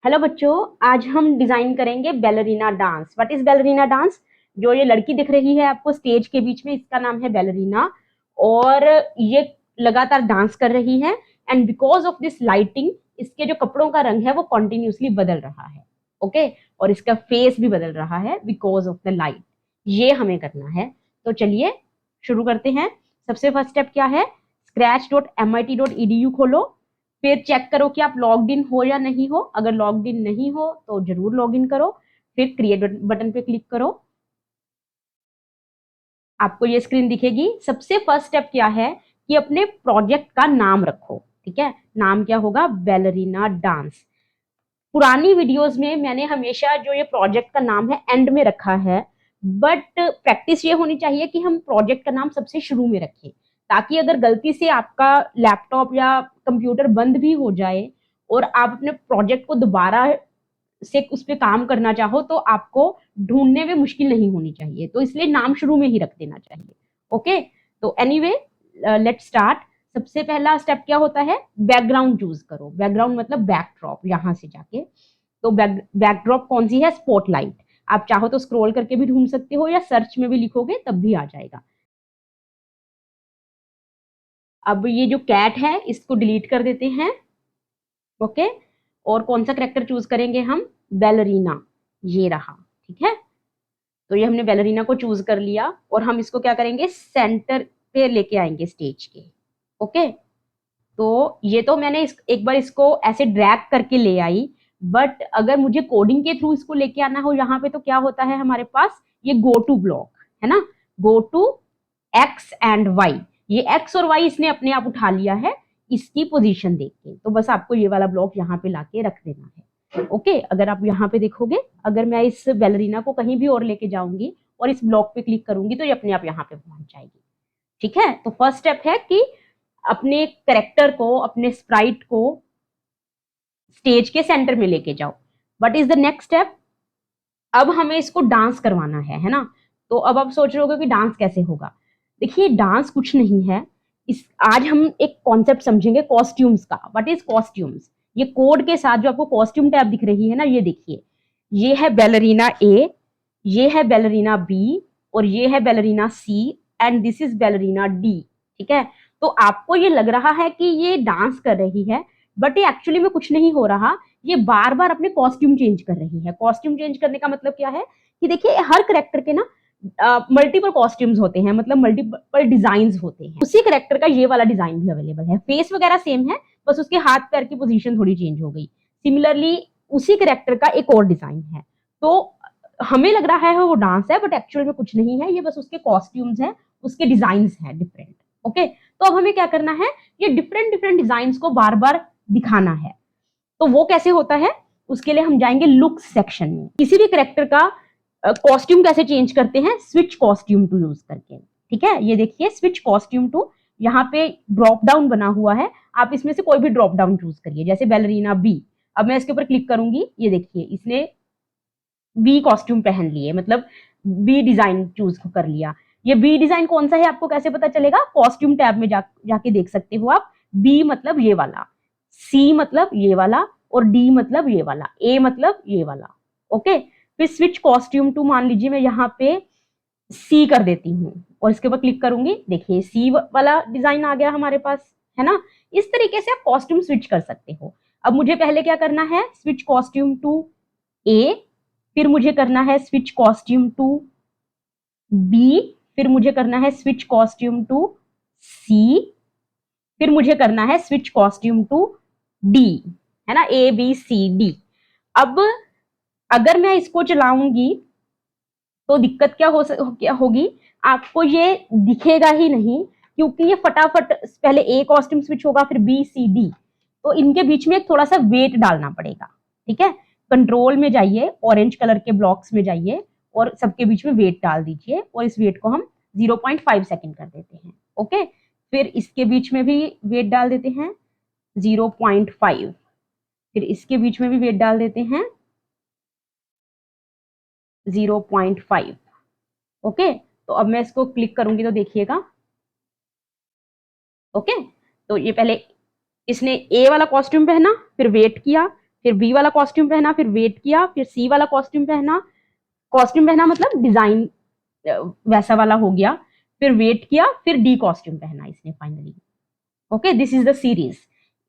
Hello बच्चों, आज हम डिजाइन करेंगे ballerina dance. What is ballerina dance? जो ये लड़की दिख रही है आपको स्टेज के बीच में, इसका नाम है बैलरीना। और ये लगातार डांस कर रही है। And because of this lighting, इसके जो कपड़ों का रंग है वो कॉन्टिन्यूसली बदल रहा है। ओके, और इसका फेस भी बदल रहा है बिकॉज ऑफ द लाइट। ये हमें करना है। तो चलिए शुरू करते हैं। सबसे फर्स्ट स्टेप क्या है? scratch.mit.edu खोलो। फिर चेक करो कि आप लॉग्ड इन हो या नहीं हो। अगर लॉग्ड इन नहीं हो तो जरूर लॉग इन करो। फिर क्रिएट बटन पे क्लिक करो। आपको ये स्क्रीन दिखेगी। सबसे फर्स्ट स्टेप क्या है कि अपने प्रोजेक्ट का नाम रखो। ठीक है, नाम क्या होगा? Ballerina dance. पुरानी वीडियोस में मैंने हमेशा जो ये प्रोजेक्ट का नाम है एंड में रखा है, बट प्रैक्टिस ये होनी चाहिए कि हम प्रोजेक्ट का नाम सबसे शुरू में रखें, ताकि अगर गलती से आपका लैपटॉप या कंप्यूटर बंद भी हो जाए और आप अपने प्रोजेक्ट को दोबारा से उस पर काम करना चाहो तो आपको ढूंढने में मुश्किल नहीं होनी चाहिए। तो इसलिए नाम शुरू में ही रख देना चाहिए। ओके, तो एनीवे लेट्स स्टार्ट। सबसे पहला स्टेप क्या होता है? बैकग्राउंड चूज करो। बैकग्राउंड मतलब बैकड्रॉप, यहां से जाके। तो बैकड्रॉप कौन सी है? स्पॉटलाइट। आप चाहो तो स्क्रॉल करके भी ढूंढ सकते हो या सर्च में भी लिखोगे तब भी आ जाएगा। अब ये जो कैट है इसको डिलीट कर देते हैं। ओके, और कौन सा करेक्टर चूज करेंगे हम? बैलरीना। ये रहा। ठीक है, तो ये हमने बैलरीना को चूज कर लिया और हम इसको क्या करेंगे? सेंटर पे लेके आएंगे स्टेज के। ओके, तो ये तो मैंने एक बार इसको ऐसे ड्रैग करके ले आई। बट अगर मुझे कोडिंग के थ्रू इसको लेके आना हो यहाँ पे, तो क्या होता है हमारे पास? ये गो टू ब्लॉक है ना। Go to X and Y. ये एक्स और वाई इसने अपने आप उठा लिया है इसकी पोजीशन देख के। तो बस आपको ये वाला ब्लॉक यहाँ पे लाके रख देना है। ओके, अगर आप यहाँ पे देखोगे, अगर मैं इस बैलरीना को कहीं भी और लेके जाऊंगी और इस ब्लॉक पे क्लिक करूंगी तो ये अपने आप यहाँ पे पहुंच जाएगी। ठीक है, तो फर्स्ट स्टेप है कि अपने करेक्टर को, अपने स्प्राइट को स्टेज के सेंटर में लेके जाओ। What is the next step? अब हमें इसको डांस करवाना है ना। तो अब आप सोच रहे होगे कि डांस कैसे होगा। देखिए, डांस कुछ नहीं है। इस आज हम एक कॉन्सेप्ट समझेंगे कॉस्ट्यूम्स का। What is costumes? ये कोड के साथ जो आपको कॉस्ट्यूम टैब दिख रही है ना, ये देखिए। ये है बैलरीना ए, ये है बैलरीना बी, और ये है ballerina C, and this is ballerina D. ठीक है, तो आपको ये लग रहा है कि ये डांस कर रही है, बट ये एक्चुअली में कुछ नहीं हो रहा। ये बार बार अपने कॉस्ट्यूम चेंज कर रही है। कॉस्ट्यूम चेंज करने का मतलब क्या है कि देखिए, हर करेक्टर के ना मल्टीपल कॉस्ट्यूम्स होते हैं, मतलब मल्टीपल डिजाइन होते हैं। उसी करेक्टर का ये वाला डिजाइन भी अवेलेबल है। फेस वगैरह सेम है, बस उसके हाथ पैर की पोजीशन थोड़ी चेंज हो गई। सिमिलरली उसी करेक्टर का एक और डिजाइन है। तो हमें लग रहा है वो डांस है, बट एक्चुअल में कुछ नहीं है। ये बस उसके कॉस्ट्यूम्स हैं, उसके डिजाइन हैं डिफरेंट। ओके, तो अब हमें क्या करना है? ये डिफरेंट डिफरेंट डिजाइन को बार बार दिखाना है। तो वो कैसे होता है? उसके लिए हम जाएंगे लुक सेक्शन में। किसी भी करेक्टर का कॉस्ट्यूम कैसे चेंज करते हैं? स्विच कॉस्ट्यूम टू यूज करके। ठीक है, ये देखिए स्विच कॉस्ट्यूम टू। यहाँ पे ड्रॉप डाउन बना हुआ है, आप इसमें से कोई भी ड्रॉप डाउन चूज करिए, जैसे बैलरीना बी। अब मैं इसके ऊपर क्लिक करूंगी, ये देखिए इसने बी कॉस्ट्यूम पहन लिए, मतलब बी डिजाइन चूज कर लिया। ये बी डिजाइन कौन सा है आपको कैसे पता चलेगा? कॉस्ट्यूम टैब में जाके देख सकते हो आप। बी मतलब ये वाला, सी मतलब ये वाला, और डी मतलब ये वाला, ए मतलब ये वाला। ओके, फिर स्विच कॉस्ट्यूम टू, मान लीजिए मैं यहाँ पे सी कर देती हूँ और इसके ऊपर क्लिक करूंगी, देखिए सी वाला डिजाइन आ गया हमारे पास, है ना। इस तरीके से आप कॉस्ट्यूम स्विच कर सकते हो। अब मुझे पहले क्या करना है? स्विच कॉस्ट्यूम टू ए, फिर मुझे करना है स्विच कॉस्ट्यूम टू बी, फिर मुझे करना है स्विच कॉस्ट्यूम टू सी, फिर मुझे करना है स्विच कॉस्ट्यूम टू डी, है ना, ए बी सी डी। अब अगर मैं इसको चलाऊंगी तो दिक्कत क्या होगी? आपको ये दिखेगा ही नहीं, क्योंकि ये फटाफट पहले ए कॉस्ट्यूम स्विच होगा, फिर बी सी डी। तो इनके बीच में थोड़ा सा वेट डालना पड़ेगा। ठीक है, कंट्रोल में जाइए, ऑरेंज कलर के ब्लॉक्स में जाइए और सबके बीच में वेट डाल दीजिए, और इस वेट को हम 0.5 सेकेंड कर देते हैं। ओके, फिर इसके बीच में भी वेट डाल देते हैं 0.5, फिर इसके बीच में भी वेट डाल देते हैं 0.5। ओके, तो अब मैं इसको क्लिक करूंगी तो देखिएगा। ओके, तो ये पहले इसने ए वाला कॉस्ट्यूम पहना, फिर वेट किया, फिर बी वाला कॉस्ट्यूम पहना, फिर वेट किया, फिर सी वाला कॉस्ट्यूम पहना। कॉस्ट्यूम पहना मतलब डिजाइन वैसा वाला हो गया, फिर वेट किया, फिर डी कॉस्ट्यूम पहना इसने finally. Okay, this is the series.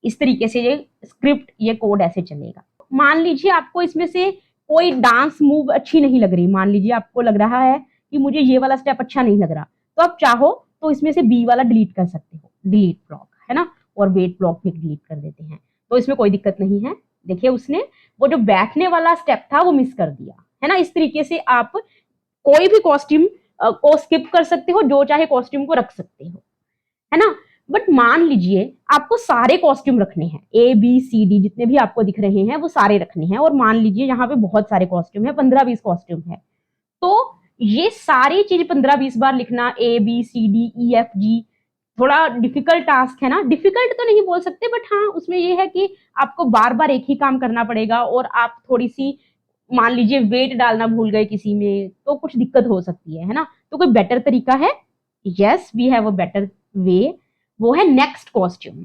इस तरीके से ये स्क्रिप्ट, ये कोड ऐसे चलेगा। मान लीजिए आपको इसमें से कोई डांस मूव अच्छी नहीं लग रही, मान लीजिए आपको लग रहा है कि मुझे ये वाला स्टेप अच्छा नहीं लग रहा, तो आप चाहो तो इसमें से बी वाला डिलीट कर सकते हो, डिलीट ब्लॉक है ना, और वेट ब्लॉक भी डिलीट कर देते हैं, तो इसमें कोई दिक्कत नहीं है। देखिए उसने वो जो बैठने वाला स्टेप था वो मिस कर दिया है ना। इस तरीके से आप कोई भी कॉस्ट्यूम को स्किप कर सकते हो, जो चाहे कॉस्ट्यूम को रख सकते हो, है ना। बट मान लीजिए आपको सारे कॉस्ट्यूम रखने हैं, ए बी सी डी जितने भी आपको दिख रहे हैं वो सारे रखने हैं, और मान लीजिए यहाँ पे बहुत सारे कॉस्ट्यूम है, 15-20 कॉस्ट्यूम है, तो ये सारी चीज 15-20 बार लिखना, A B C D E F G, थोड़ा डिफिकल्ट टास्क है ना। डिफिकल्ट तो नहीं बोल सकते, बट हाँ उसमें ये है कि आपको बार बार एक ही काम करना पड़ेगा, और आप थोड़ी सी मान लीजिए वेट डालना भूल गए किसी में तो कुछ दिक्कत हो सकती है ना। तो कोई बेटर तरीका है? Yes, we have a better way. वो है नेक्स्ट कॉस्ट्यूम।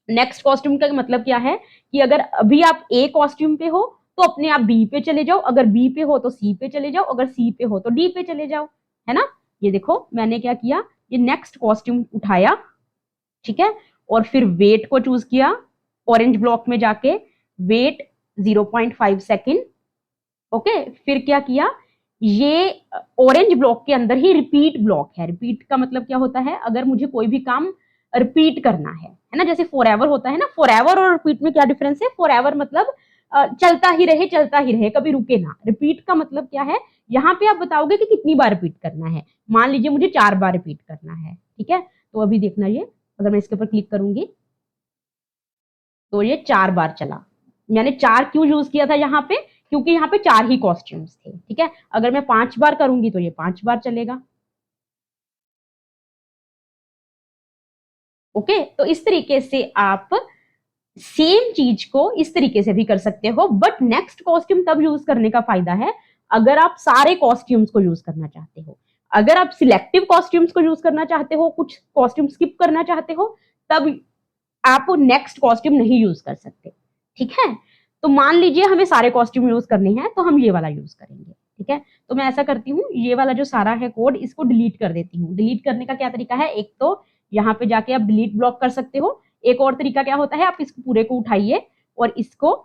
नेक्स्ट कॉस्ट्यूम का मतलब क्या है कि अगर अभी आप ए कॉस्ट्यूम पे हो तो अपने आप बी पे चले जाओ, अगर बी पे हो तो सी पे चले जाओ, अगर सी पे हो तो डी पे चले जाओ, है ना। ये देखो मैंने क्या किया, ये नेक्स्ट कॉस्ट्यूम उठाया, ठीक है, और फिर वेट को चूज किया, ऑरेंज ब्लॉक में जाके वेट 0.5 सेकेंड। ओके, फिर क्या किया, ये ऑरेंज ब्लॉक के अंदर ही रिपीट ब्लॉक है। रिपीट का मतलब क्या होता है, अगर मुझे कोई भी काम रिपीट करना है ना, जैसे फॉर एवर होता है ना, फॉर एवर और रिपीट में क्या डिफरेंस है? फॉर एवर मतलब चलता ही रहे, चलता ही रहे, कभी रुके ना। रिपीट का मतलब क्या है, यहाँ पे आप बताओगे कि कितनी बार रिपीट करना है। मान लीजिए मुझे 4 बार रिपीट करना है, ठीक है, तो अभी देखना, ये अगर मैं इसके ऊपर क्लिक करूंगी तो ये 4 बार चला। मैंने 4 क्यों यूज किया था यहाँ पे, क्योंकि यहाँ पे 4 ही कॉस्ट्यूम्स थे, ठीक है। अगर मैं 5 बार करूंगी तो ये 5 बार चलेगा। ओके, तो इस तरीके से आप सेम चीज को इस तरीके से भी कर सकते हो, बट नेक्स्ट कॉस्ट्यूम तब यूज करने का फायदा है अगर आप सारे कॉस्ट्यूम्स को यूज करना चाहते हो। अगर आप सिलेक्टिव कॉस्ट्यूम्स को यूज करना चाहते हो, कुछ कॉस्ट्यूम स्किप करना चाहते हो, तब आप नेक्स्ट कॉस्ट्यूम नहीं यूज कर सकते, ठीक है। तो मान लीजिए हमें सारे कॉस्ट्यूम यूज करने हैं तो हम ये वाला यूज करेंगे, ठीक है। तो मैं ऐसा करती हूँ, ये वाला जो सारा है कोड इसको डिलीट कर देती हूँ। डिलीट करने का क्या तरीका है, एक तो यहाँ पे जाके आप डिलीट ब्लॉक कर सकते हो, एक और तरीका क्या होता है, आप इसको पूरे को उठाइए और इसको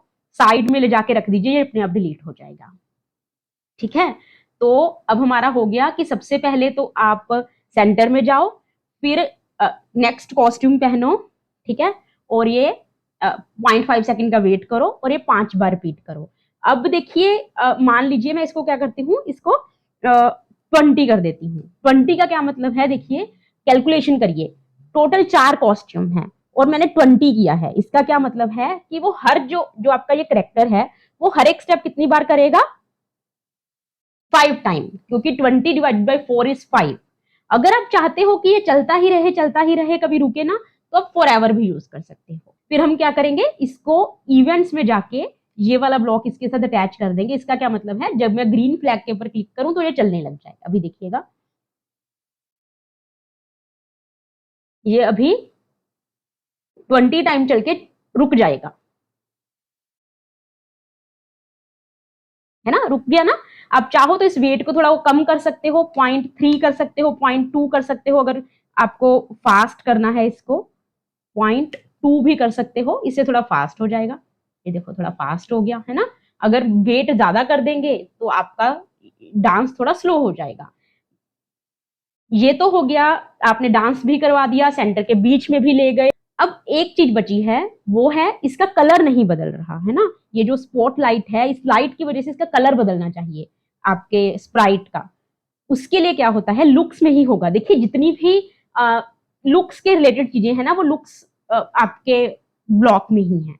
साइड में ले जाके रख दीजिए, ये अपने आप डिलीट हो जाएगा, ठीक है। तो अब हमारा हो गया कि सबसे पहले तो आप सेंटर में जाओ, फिर नेक्स्ट कॉस्ट्यूम पहनो, ठीक है, और ये 0.5 सेकेंड का वेट करो और ये 5 बार रिपीट करो। अब देखिए मान लीजिए मैं इसको क्या करती हूँ, इसको 20 कर देती हूँ। 20 का क्या मतलब है, देखिए कैलकुलेशन करिए, टोटल 4 कॉस्ट्यूम है और मैंने 20 किया है। इसका क्या मतलब है कि वो हर जो जो आपका ये करेक्टर है वो हर एक स्टेप कितनी बार करेगा, 5 टाइम, क्योंकि 20 डिवाइड बाई 4 इज 5। अगर आप चाहते हो कि ये चलता ही रहे, चलता ही रहे, कभी रुके ना, तो आप फॉर एवर भी यूज कर सकते हो। फिर हम क्या करेंगे, इसको इवेंट्स में जाके ये वाला ब्लॉक इसके साथ अटैच कर देंगे। इसका क्या मतलब है, जब मैं ग्रीन फ्लैग के ऊपर क्लिक करूं तो ये चलने लग जाए। अभी देखिएगा, ये अभी 20 टाइम चल के रुक जाएगा, है ना, रुक गया ना। आप चाहो तो इस वेट को थोड़ा कम कर सकते हो, 0.3 कर सकते हो, 0.2 कर सकते हो, अगर आपको फास्ट करना है इसको 0.2 भी कर सकते हो, इससे थोड़ा फास्ट हो जाएगा। ये देखो थोड़ा फास्ट हो गया है ना। अगर वेट ज्यादा कर देंगे तो आपका डांस थोड़ा स्लो हो जाएगा। ये तो हो गया, आपने डांस भी करवा दिया, सेंटर के बीच में भी ले गए। अब एक चीज बची है, वो है इसका कलर नहीं बदल रहा है ना। ये जो स्पॉट लाइट है, इस लाइट की वजह से इसका कलर बदलना चाहिए आपके स्प्राइट का। उसके लिए क्या होता है, लुक्स में ही होगा। देखिए जितनी भी लुक्स के रिलेटेड चीजें हैं ना, वो लुक्स आपके ब्लॉक में ही है।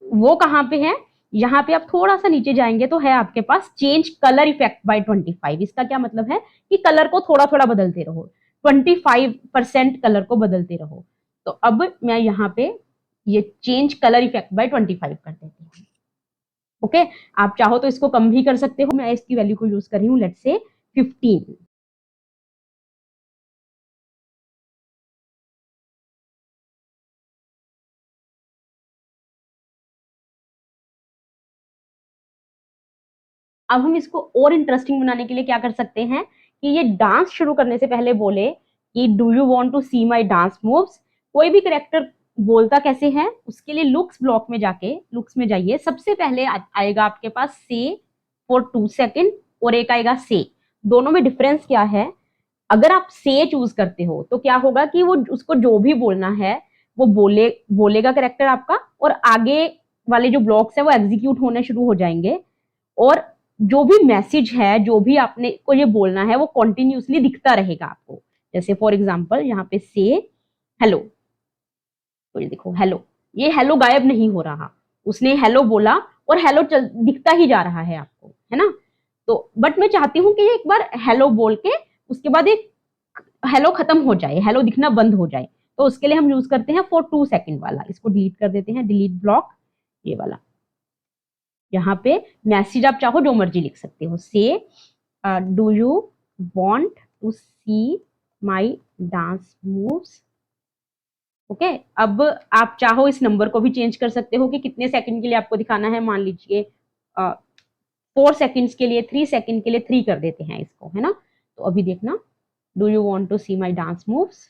वो कहाँ पे है, यहाँ पे आप थोड़ा सा नीचे जाएंगे तो है आपके पास चेंज कलर इफेक्ट बाय 25। इसका क्या मतलब है कि कलर को थोड़ा थोड़ा बदलते रहो, 25% कलर को बदलते रहो। तो अब मैं यहाँ पे ये चेंज कलर इफेक्ट बाय 25 कर देती हूँ। ओके, आप चाहो तो इसको कम भी कर सकते हो, मैं इसकी वैल्यू को यूज कर रही हूँ, लेट्स से 15। अब हम इसको और इंटरेस्टिंग बनाने के लिए क्या कर सकते हैं कि ये डांस शुरू करने से पहले बोले कि do you want to see my dance moves. कोई भी करेक्टर बोलता कैसे है, उसके लिए लुक्स ब्लॉक में जाके लुक्स में जाइए, सबसे पहले आएगा आपके पास से फॉर 2 सेकेंड और एक आएगा से। दोनों में डिफरेंस क्या है? अगर आप से चूज करते हो तो क्या होगा कि वो उसको जो भी बोलना है वो बोलेगा करेक्टर आपका, और आगे वाले जो ब्लॉक्स है वो एग्जीक्यूट होने शुरू हो जाएंगे, और जो भी मैसेज है, जो भी आपने को ये बोलना है, वो कॉन्टिन्यूसली दिखता रहेगा आपको। जैसे फॉर एग्जाम्पल यहाँ पे से हेलो, तो ये देखो हेलो, ये हेलो गायब नहीं हो रहा, उसने हेलो बोला और हेलो दिखता ही जा रहा है आपको, है ना। तो बट मैं चाहती हूँ कि ये एक बार हेलो बोल के उसके बाद एक हेलो खत्म हो जाए, हेलो दिखना बंद हो जाए। तो उसके लिए हम यूज करते हैं फॉर 2 सेकेंड वाला, इसको डिलीट कर देते हैं, डिलीट ब्लॉक ये वाला। यहाँ पे मैसेज आप चाहो जो मर्जी लिख सकते हो, say do you want to see my dance moves. Okay, अब आप चाहो इस नंबर को भी चेंज कर सकते हो कि कितने सेकंड के लिए आपको दिखाना है। मान लीजिए 4 सेकंड्स के लिए, 3 सेकंड के लिए 3 कर देते हैं इसको, है ना। तो अभी देखना, do you want to see my dance moves,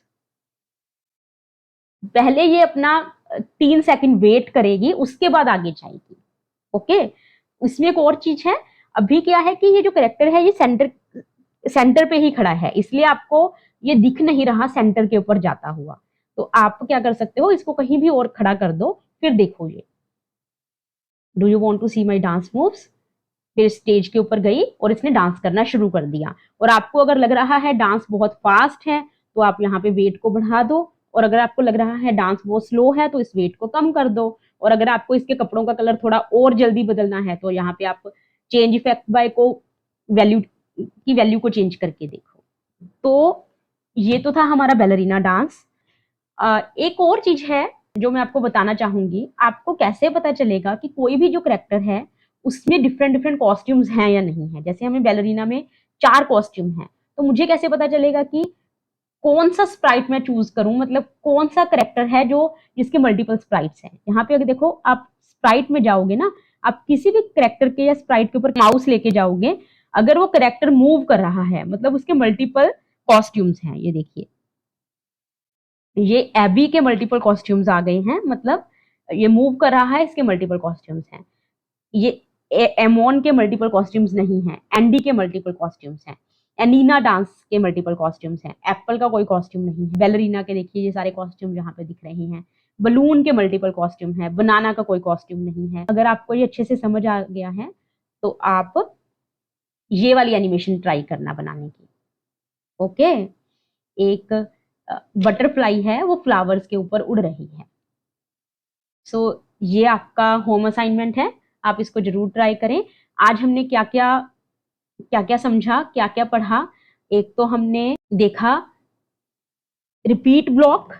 पहले ये अपना 3 सेकंड वेट करेगी, उसके बाद आगे जाएगी। ओके, इसमें एक और चीज है, अभी क्या है कि ये जो करेक्टर है ये सेंटर पे ही खड़ा है, इसलिए आपको ये दिख नहीं रहा सेंटर के ऊपर जाता हुआ। तो आप क्या कर सकते हो, इसको कहीं भी और खड़ा कर दो, फिर देखो ये do you want to see my dance moves, फिर स्टेज के ऊपर गई और इसने डांस करना शुरू कर दिया। और आपको अगर लग रहा है डांस बहुत फास्ट है तो आप यहाँ पे वेट को बढ़ा दो, और अगर आपको लग रहा है डांस बहुत स्लो है तो इस वेट को कम कर दो, और अगर आपको इसके कपड़ों का कलर थोड़ा और जल्दी बदलना है तो यहाँ पे आप चेंज इफेक्ट बाय को वैल्यू को चेंज करके देखो। तो ये तो था हमारा बैलरीना डांस। एक और चीज है जो मैं आपको बताना चाहूंगी, आपको कैसे पता चलेगा कि कोई भी जो करेक्टर है उसमें डिफरेंट डिफरेंट कॉस्ट्यूम्स हैं या नहीं है। जैसे हमें बैलरीना में 4 कॉस्ट्यूम है, तो मुझे कैसे पता चलेगा कि कौन सा स्प्राइट मैं चूज करूं, मतलब कौन सा करेक्टर है जो जिसके मल्टीपल स्प्राइट्स हैं। यहाँ पे अगर देखो आप स्प्राइट में जाओगे ना, आप किसी भी करेक्टर के या स्प्राइट के ऊपर माउस लेके जाओगे, अगर वो करेक्टर मूव कर रहा है मतलब उसके मल्टीपल कॉस्ट्यूम्स हैं। ये देखिए, ये एबी के मल्टीपल कॉस्ट्यूम्स आ गए हैं, मतलब ये मूव कर रहा है, इसके मल्टीपल कॉस्ट्यूम्स हैं। ये एमोन के मल्टीपल कॉस्ट्यूम्स नहीं है, एंडी के मल्टीपल कॉस्ट्यूम्स हैं, एनीना डांस के मल्टीपल कॉस्ट्यूम्स हैं, एप्पल का कोई कॉस्ट्यूम नहीं है, बैलरीना के देखिए ये सारे कॉस्ट्यूम यहाँ पे दिख रहे हैं, बलून के मल्टीपल कॉस्ट्यूम है, बनाना का कोई कॉस्ट्यूम नहीं है। अगर आपको ये अच्छे से समझ आ गया है तो आप ये वाली एनिमेशन ट्राई करना बनाने की। ओके, एक बटरफ्लाई है, वो फ्लावर्स के ऊपर उड़ रही है। सो ये आपका होम असाइनमेंट है, आप इसको जरूर ट्राई करें। आज हमने क्या क्या समझा, क्या क्या पढ़ा। एक तो हमने देखा रिपीट ब्लॉक,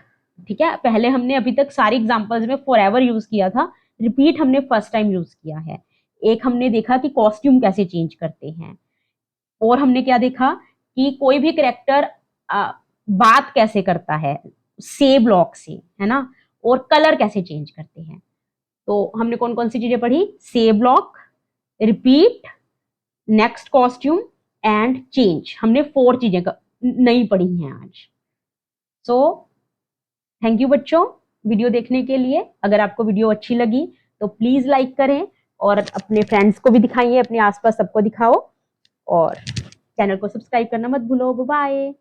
ठीक है, पहले हमने अभी तक सारी एग्जांपल्स में फॉरएवर यूज किया था, रिपीट हमने फर्स्ट टाइम यूज किया है। एक हमने देखा कि कॉस्ट्यूम कैसे चेंज करते हैं, और हमने क्या देखा कि कोई भी करेक्टर बात कैसे करता है से ब्लॉक से, है ना, और कलर कैसे चेंज करते हैं। तो हमने कौन कौन सी चीजें पढ़ी, से block, repeat, next costume and change. हमने 4 चीजें नई पढ़ी हैं आज। सो थैंक यू बच्चों वीडियो देखने के लिए। अगर आपको वीडियो अच्छी लगी तो प्लीज लाइक करें, और अपने फ्रेंड्स को भी दिखाइए, अपने आसपास सबको दिखाओ, और चैनल को सब्सक्राइब करना मत भूलो। Bye bye.